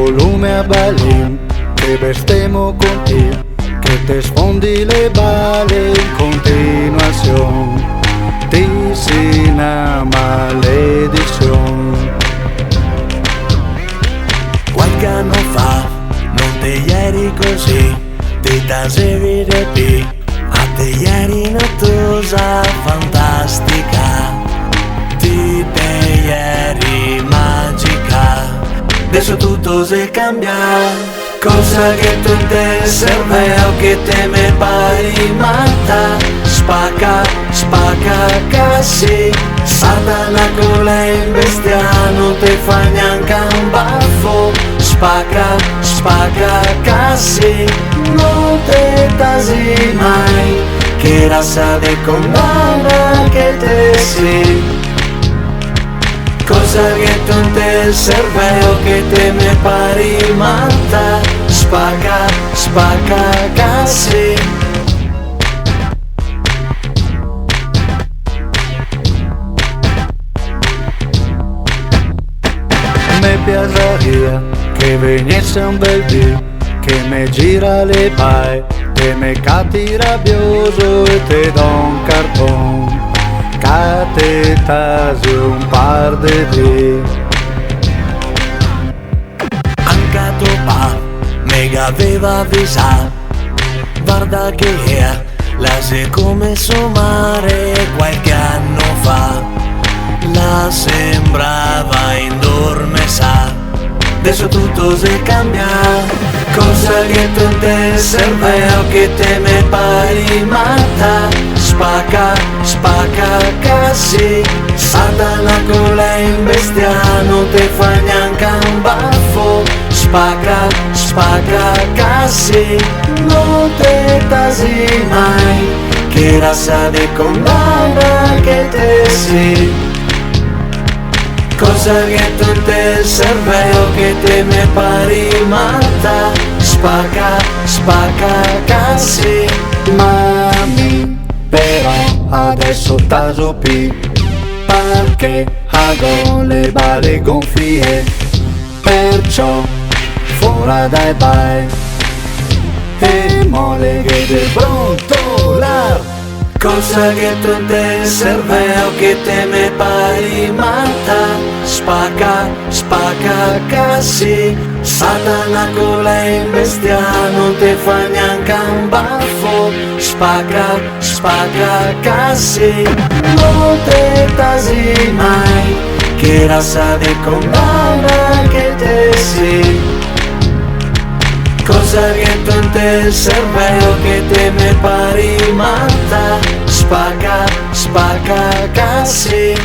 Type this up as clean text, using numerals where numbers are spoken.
volume a balín, que bestemo con ti, que te sfondi le balle in continuación, ticina maledizione. Qualche anno fa non te ieri così, ti tasevi di più, a te ieri notosa fantastica, ti te ieri magica. Adesso tutto si cambia, cosa che tu te serve o che te me pari matta. Spacca, spacca, così, Satana con lei in bestia non te fa neanche un baffo. Spacca, spacca, così, non te tasi mai, che razza di condanna che te si. Cosa che tu te serve o che te me pari matta. Spacca, spacca, così. Me piaceria che venisse un bel dì, che me gira le pai, che me catti rabbioso e te do un cartone, che te tasi un par de dì. Anche tuo pa mi aveva avvisato, guarda che è, la sei come somare qualche anno fa, la sembrava indormesa. Adesso tutto si cambia, cosa che tu te serve o che te me pari matta. Spacca, spacca, così, Satana con lei in bestia non te fa neanche un baffo. Spacca, spacca, così, non te tasi mai, che razza di condanna che te si. Cosa che tu te serve o che te me pari matta. Spacca, spacca, così. Mami, però adesso taso pi, perché hago le balle gonfie, perciò fuori dai bai e mole che de brontolar. Cosa che tu te serve o che te me pari matta. Spacca, spacca, così, Satana con lei in bestia non te fa neanche un baffo. Spacca, spacca, così, non te tasi mai, che razza di condanna che te si. Cosa che tu te serve o che te me pari matta. Spacca, spacca, così.